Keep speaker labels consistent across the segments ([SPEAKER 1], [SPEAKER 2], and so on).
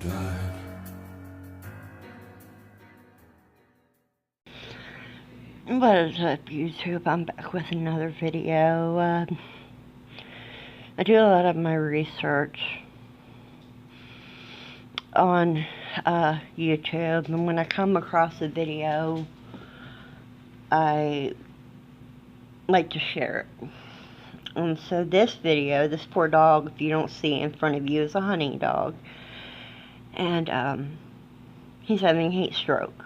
[SPEAKER 1] What is up, YouTube? I'm back with another video. I do a lot of my research on YouTube, and when I come across a video, I like to share it. And so this video, this poor dog, if you don't see it in front of you, is a hunting dog. And he's having heat stroke.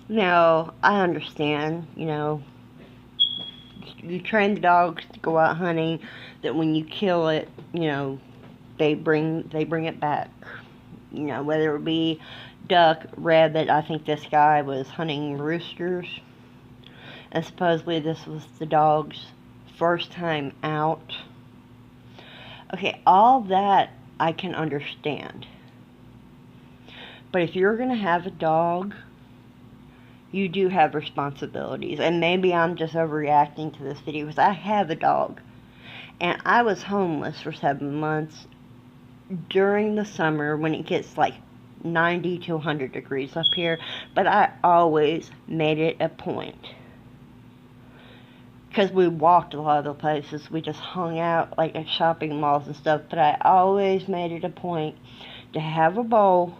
[SPEAKER 1] Now, I understand, you know, you train the dogs to go out hunting, that when you kill it, you know, they bring it back. You know, whether it be duck, rabbit. I think this guy was hunting roosters, and supposedly this was the dog's first time out. Okay, all that I can understand. But if you're gonna have a dog, you do have responsibilities. And maybe I'm just overreacting to this video because I have a dog. And I was homeless for 7 months during the summer when it gets like 90 to 100 degrees up here. But I always made it a point. Because we walked a lot of the places. We just hung out like at shopping malls and stuff. But I always made it a point to have a bowl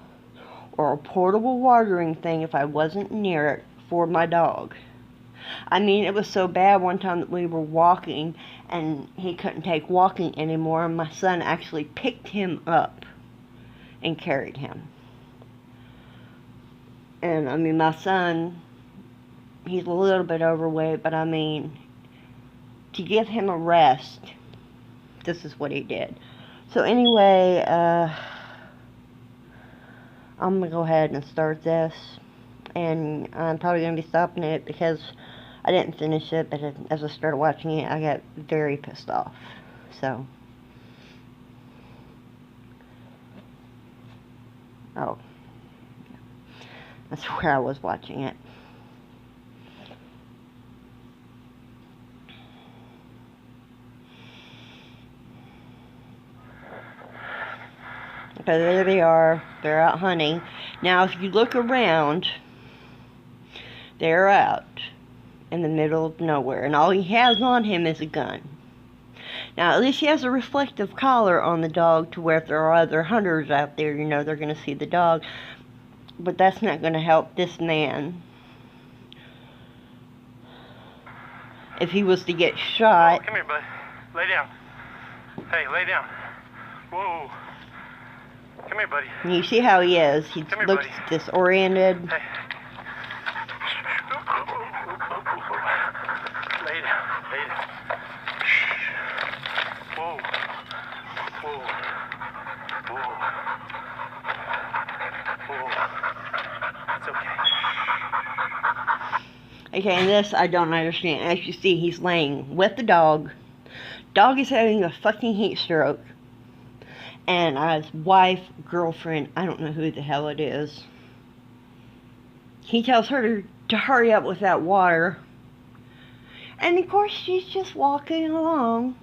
[SPEAKER 1] or a portable watering thing if I wasn't near it for my dog. I mean, it was so bad one time that we were walking and he couldn't take walking anymore, and my son actually picked him up and carried him. And I mean, my son, he's a little bit overweight, but I mean, to give him a rest, this is what he did. So anyway, I'm going to go ahead and start this, and I'm probably going to be stopping it because I didn't finish it, but as I started watching it, I got very pissed off. So, oh, that's where I was watching it. Okay, there they are. They're out hunting. Now, if you look around, they're out in the middle of nowhere, and all he has on him is a gun. Now, at least he has a reflective collar on the dog to where if there are other hunters out there, you know, they're going to see the dog. But that's not going to help this man. If he was to get shot...
[SPEAKER 2] Oh, come here, bud. Lay down. Hey, lay down. Whoa. Come here, buddy.
[SPEAKER 1] And you see how he is. He looks disoriented.
[SPEAKER 2] Hey. Lay down. Lay down. Whoa. Whoa. Whoa. Whoa. It's okay.
[SPEAKER 1] Okay, and this I don't understand. As you see, he's laying with the dog. Dog is having a fucking heat stroke. And his wife, girlfriend, I don't know who the hell it is. He tells her to hurry up with that water. And of course, she's just walking along.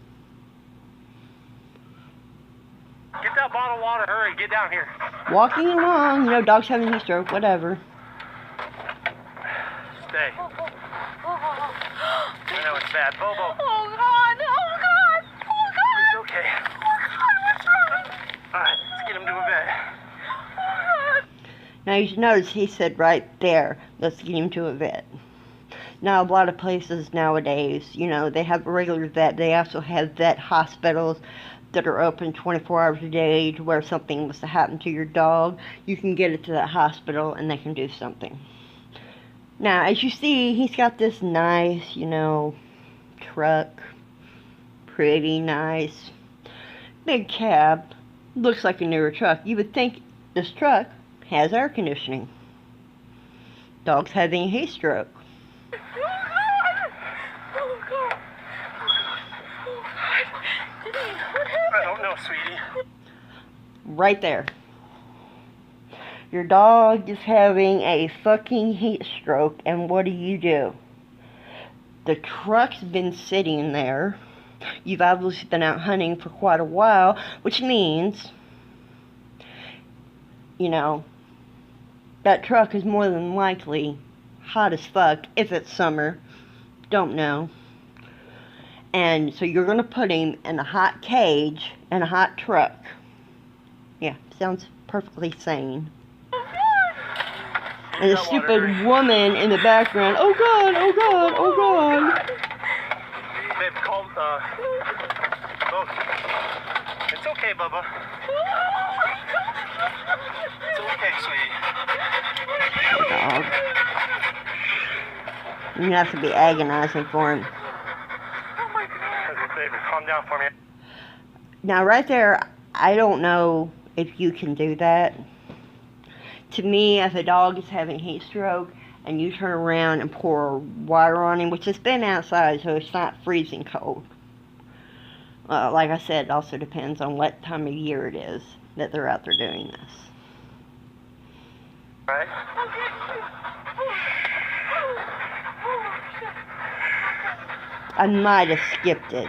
[SPEAKER 2] Get that bottle of water, hurry, get down here.
[SPEAKER 1] Walking along, you know, dog's having heat stroke, whatever.
[SPEAKER 2] Stay. I know it's bad. Bobo.
[SPEAKER 3] Oh, God. Oh, God. Oh, God.
[SPEAKER 2] It's okay.
[SPEAKER 3] Oh, God. What's wrong?
[SPEAKER 2] Alright, let's get him to a vet.
[SPEAKER 3] Oh, God.
[SPEAKER 1] Now, you should notice he said right there, let's get him to a vet. Now, a lot of places nowadays, you know, they have a regular vet. They also have vet hospitals that are open 24 hours a day to where something was to happen to your dog. You can get it to that hospital and they can do something. Now, as you see, he's got this nice, you know, truck. Pretty nice. Big cab. Looks like a newer truck. You would think this truck has air conditioning. Dog's having a heat stroke.
[SPEAKER 3] Oh, God. Oh, God. Oh, God. What happened?
[SPEAKER 2] I don't know, sweetie.
[SPEAKER 1] Right there. Your dog is having a fucking heat stroke, and what do? The truck's been sitting there. You've obviously been out hunting for quite a while, which means you know, that truck is more than likely hot as fuck if it's summer. Don't know. And so you're going to put him in a hot cage in a hot truck. Yeah, sounds perfectly sane. And the stupid woman in the background, oh God, oh God, oh God.
[SPEAKER 2] Babe, calm, Look. It's okay, Bubba. It's okay, sweetie.
[SPEAKER 1] Dog. You have to be agonizing for him.
[SPEAKER 3] Oh my God.
[SPEAKER 2] Baby, calm down for me.
[SPEAKER 1] Now right there, I don't know if you can do that. To me, if a dog is having heat stroke and you turn around and pour water on him, which it's been outside, so it's not freezing cold. Like I said, it also depends on what time of year it is that they're out there doing this.
[SPEAKER 2] Right?
[SPEAKER 1] I might have skipped it,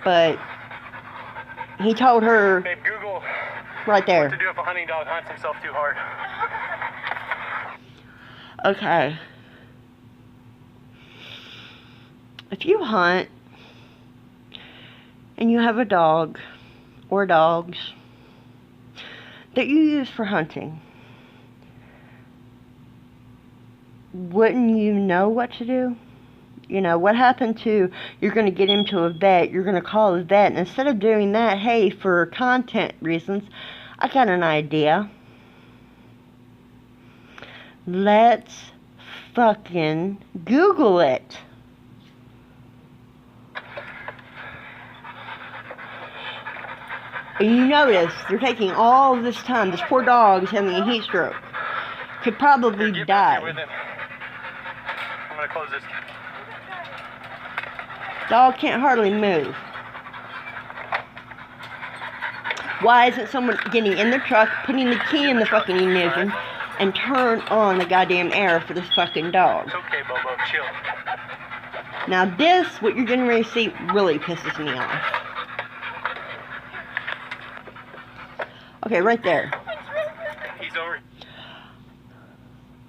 [SPEAKER 1] but he told her
[SPEAKER 2] Babe, Google
[SPEAKER 1] right
[SPEAKER 2] what
[SPEAKER 1] there.
[SPEAKER 2] to do if a hunting dog hunts himself too hard.
[SPEAKER 1] Okay. If you hunt and you have a dog or dogs that you use for hunting, wouldn't you know what to do? You know, what happened to, you're going to get him to a vet, you're going to call a vet, and instead of doing that, hey, for content reasons, I got an idea. Let's fucking Google it. And you notice, they're taking all of this time, this poor dog is having a heat stroke. Could probably
[SPEAKER 2] Get back here
[SPEAKER 1] die.
[SPEAKER 2] with him. I'm gonna close this.
[SPEAKER 1] Dog can't hardly move. Why isn't someone getting in the truck, putting the key in the fucking ignition, and turn on the goddamn air for this fucking dog?
[SPEAKER 2] It's okay, Bobo. Chill.
[SPEAKER 1] Now this, what you're getting ready to see, really pisses me off. Okay, right there.
[SPEAKER 2] He's over.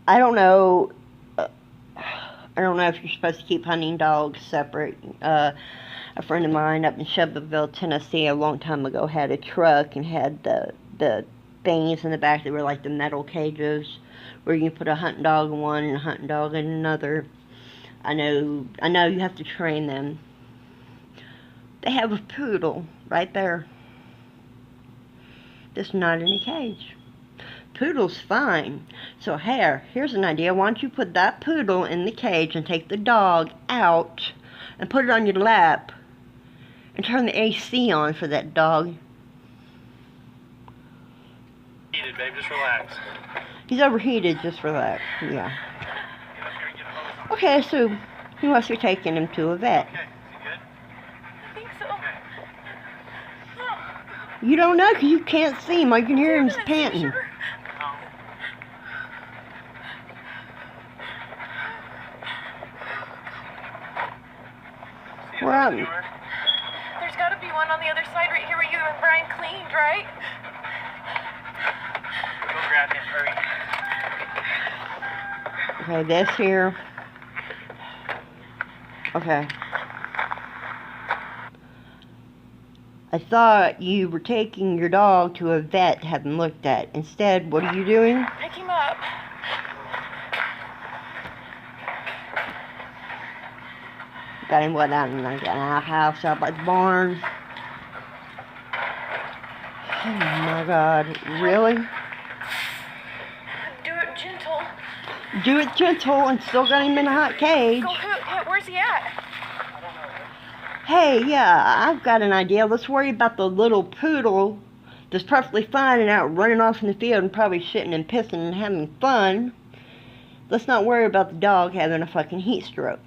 [SPEAKER 1] I don't know. I don't know if you're supposed to keep hunting dogs separate. A friend of mine up in Shelbyville, Tennessee, a long time ago had a truck and had the things in the back that were like the metal cages where you can put a hunting dog in one and a hunting dog in another. I know you have to train them. They have a poodle right there. Just not in a cage. Poodle's fine. So here's an idea. Why don't you put that poodle in the cage and take the dog out and put it on your lap and turn the AC on for that dog.
[SPEAKER 2] Heated, babe. Just relax.
[SPEAKER 1] He's overheated, just relax. Yeah. Okay, so he must be taking him to a vet.
[SPEAKER 2] Okay, is he good?
[SPEAKER 3] I think so.
[SPEAKER 1] You don't know because you can't see him. All you can hear him is panting.
[SPEAKER 2] See
[SPEAKER 1] Where are we?
[SPEAKER 2] anywhere?
[SPEAKER 3] There's got to be one on the other side right here where you and Brian cleaned, right?
[SPEAKER 2] Go grab him. Hurry.
[SPEAKER 1] Okay, this here. Okay. I thought you were taking your dog to a vet to have him looked at. Instead, what are you doing?
[SPEAKER 3] Pick him up.
[SPEAKER 1] Got him what, out in like an outhouse out by the barn? Oh my God, really?
[SPEAKER 3] Do it gentle.
[SPEAKER 1] Do it gentle and still got him in a hot cage.
[SPEAKER 3] Go, where's he at?
[SPEAKER 1] Hey, yeah, I've got an idea. Let's worry about the little poodle that's perfectly fine and out running off in the field and probably shitting and pissing and having fun. Let's not worry about the dog having a fucking heat stroke.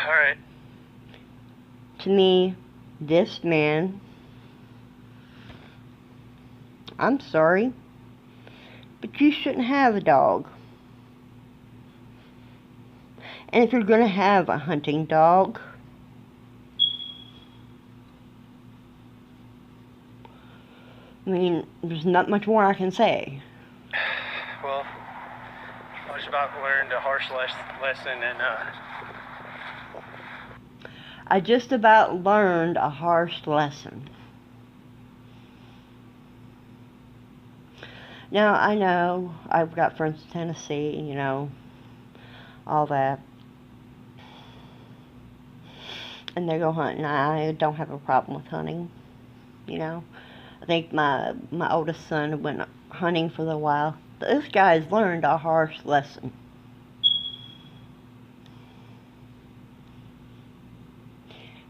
[SPEAKER 2] Alright.
[SPEAKER 1] To me, this man, I'm sorry, but you shouldn't have a dog. And if you're going to have a hunting dog, I mean, there's not much more I can say.
[SPEAKER 2] Well, I just about learned a harsh lesson, and
[SPEAKER 1] I just about learned a harsh lesson. Now, I know I've got friends in Tennessee, you know, all that. And they go hunting. I don't have a problem with hunting, you know. I think my oldest son went hunting for a while. This guy's learned a harsh lesson.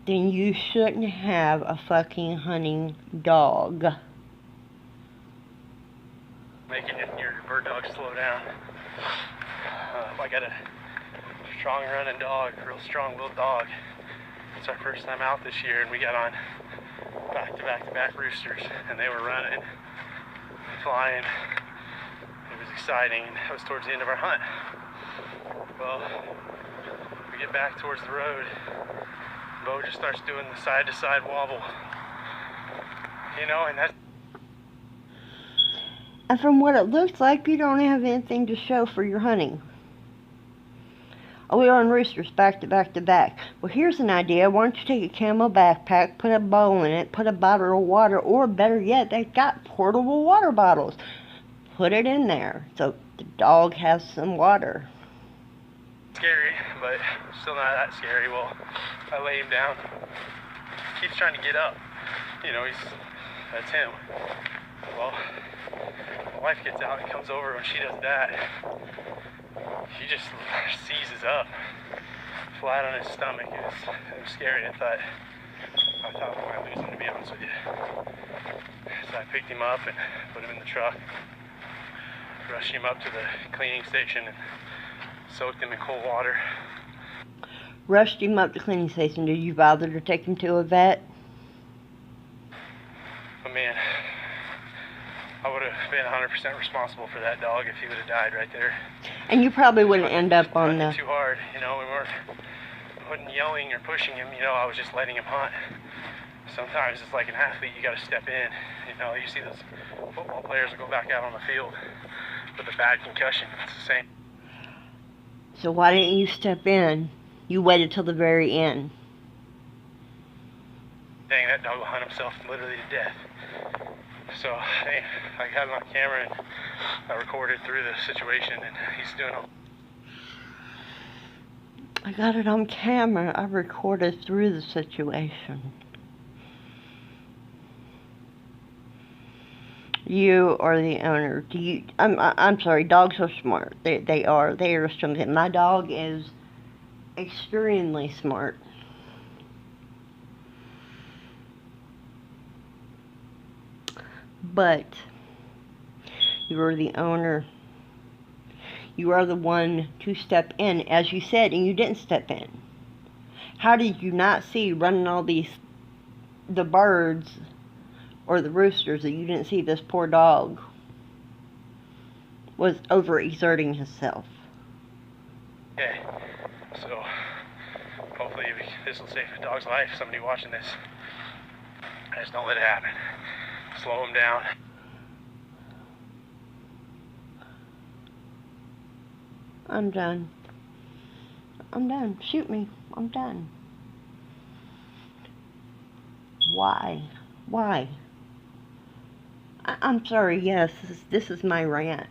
[SPEAKER 1] Then you shouldn't have a fucking hunting dog.
[SPEAKER 2] making your bird dog slow down. I got a strong running dog, real strong-willed dog. It's our first time out this year, and we got on back roosters, and they were running, flying. It was exciting, and that was towards the end of our hunt. Well, we get back towards the road, Bo just starts doing the side-to-side wobble. You know, and that's...
[SPEAKER 1] And from what it looks like, you don't have anything to show for your hunting. Oh, we are on roosters, back to back to back. Well, here's an idea. Why don't you take a camel backpack, put a bowl in it, put a bottle of water, or better yet, they've got portable water bottles. Put it in there so the dog has some water.
[SPEAKER 2] Scary, but still not that scary. Well, I lay him down. He's trying to get up. You know, that's him. Well, my wife gets out and comes over. When she does that, he just seizes up, flat on his stomach. It was scary. I thought we might lose him, to be honest with you. So I picked him up and put him in the truck, rushed him up to the cleaning station, and soaked him in cold water.
[SPEAKER 1] Rushed him up to the cleaning station. Did you bother to take him to a vet?
[SPEAKER 2] But man, I would have been 100% responsible for that dog if he would have died right there.
[SPEAKER 1] And you probably wouldn't end up on the...
[SPEAKER 2] Too hard, you know. Wasn't yelling or pushing him, you know. I was just letting him hunt. Sometimes it's like an athlete, you got to step in. You know, you see those football players that go back out on the field with a bad concussion. It's the same.
[SPEAKER 1] So why didn't you step in? You waited till the very end.
[SPEAKER 2] Dang, that dog will hunt himself literally to death. So, hey, I had him on camera and I recorded through the situation, and he's doing all...
[SPEAKER 1] I got it on camera. I recorded through the situation. You are the owner. I'm sorry. Dogs are smart. They are something. My dog is extremely smart. But you are the owner. You are the one to step in, as you said, and you didn't step in. How did you not see running all the birds or the roosters that you didn't see this poor dog was overexerting himself?
[SPEAKER 2] Okay, so hopefully this will save a dog's life. Somebody watching this, just don't let it happen. Slow him down.
[SPEAKER 1] I'm done. I'm done. Shoot me. I'm done. Why? Why? I'm sorry, yes, this is my rant.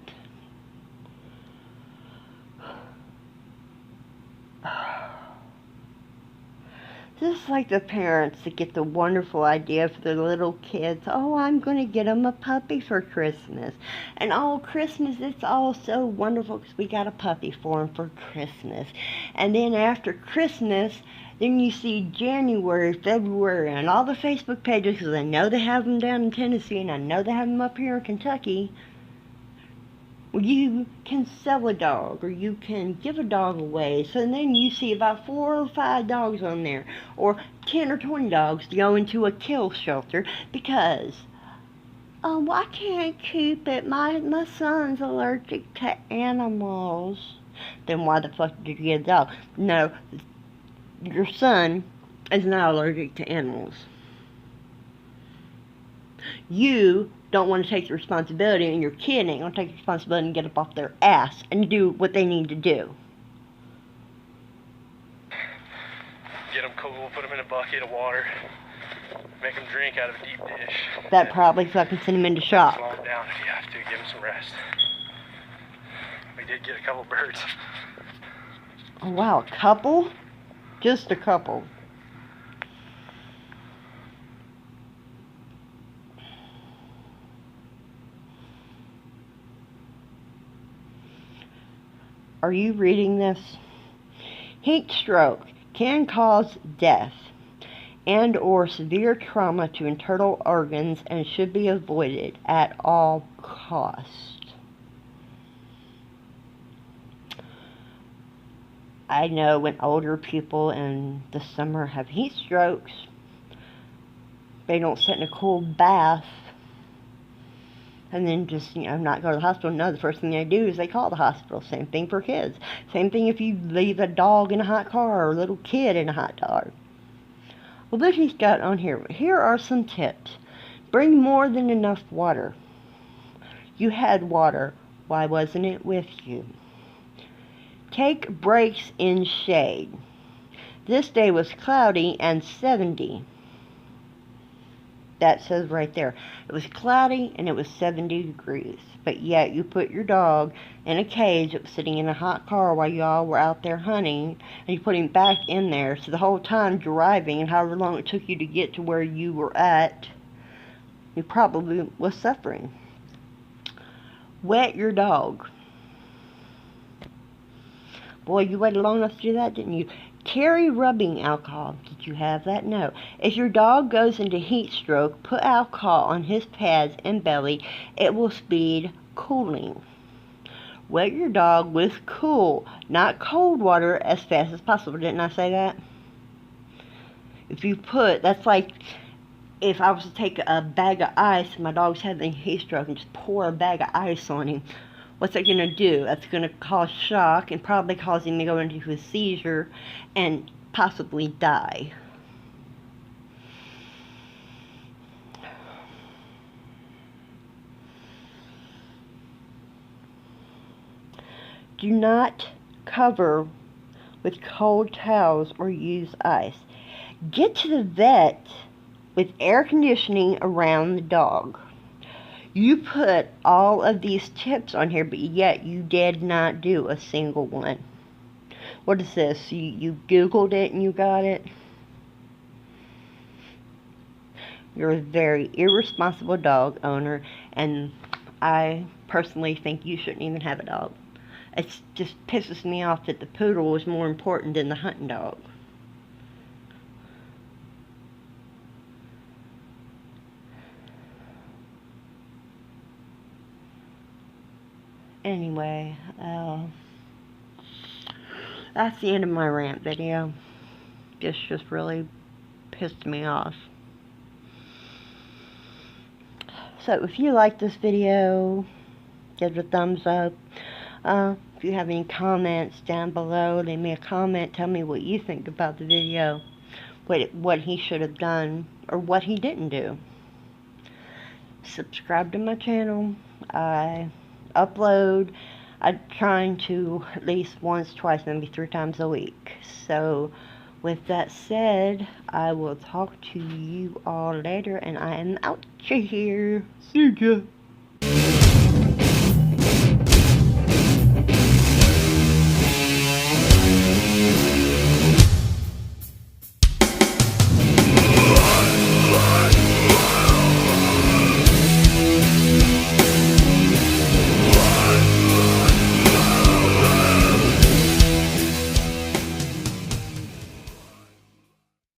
[SPEAKER 1] This is like the parents that get the wonderful idea for their little kids. Oh, I'm going to get them a puppy for Christmas. And all Christmas, it's all so wonderful because we got a puppy for them for Christmas. And then after Christmas, then you see January, February, and all the Facebook pages, because I know they have them down in Tennessee, and I know they have them up here in Kentucky. You can sell a dog, or you can give a dog away. So then you see about 4 or 5 dogs on there, or 10 or 20 dogs to go into a kill shelter because, oh, I can't keep it. My son's allergic to animals. Then why the fuck did you get a dog? No, your son is not allergic to animals. You don't want to take the responsibility, and your kid ain't going to take the responsibility and get up off their ass and do what they need to do.
[SPEAKER 2] Get them cool, put them in a bucket of water, make them drink out of a deep dish.
[SPEAKER 1] That probably fucking sent him into shock.
[SPEAKER 2] Slow them down if you have to, give them some rest. We did get a couple birds.
[SPEAKER 1] Oh, wow, a couple? Just a couple. Are you reading this? Heat stroke can cause death and or severe trauma to internal organs and should be avoided at all costs. I know when older people in the summer have heat strokes, they don't sit in a cool bath and then just, not go to the hospital. No, the first thing they do is they call the hospital. Same thing for kids. Same thing if you leave a dog in a hot car or a little kid in a hot car. Well, look, he's got on here. Here are some tips. Bring more than enough water. You had water. Why wasn't it with you? Take breaks in shade. This day was cloudy and 70. That says right there. It was cloudy and it was 70 degrees. But yet you put your dog in a cage that was sitting in a hot car while y'all were out there hunting. And you put him back in there. So the whole time driving and however long it took you to get to where you were at, you probably was suffering. Wet your dog. Boy, you waited long enough to do that, didn't you? Carry rubbing alcohol. Did you have that? No. If your dog goes into heat stroke, put alcohol on his pads and belly. It will speed cooling. Wet your dog with cool, not cold water as fast as possible. Didn't I say that? If you put, that's like if I was to take a bag of ice and my dog's having heat stroke and just pour a bag of ice on him. What's that going to do? That's going to cause shock and probably cause him to go into a seizure and possibly die. Do not cover with cold towels or use ice. Get to the vet with air conditioning around the dog. You put all of these tips on here, but yet you did not do a single one. What is this? You Googled it and you got it? You're a very irresponsible dog owner, and I personally think you shouldn't even have a dog. It just pisses me off that the poodle was more important than the hunting dog. Anyway, that's the end of my rant video. This just really pissed me off. So if you like this video, give it a thumbs up. If you have any comments down below, leave me a comment. Tell me what you think about the video. What he should have done or what he didn't do. Subscribe to my channel. I upload. I'm trying to at least once, twice, maybe 3 times a week. So with that said, I will talk to you all later, and I am out here. See ya.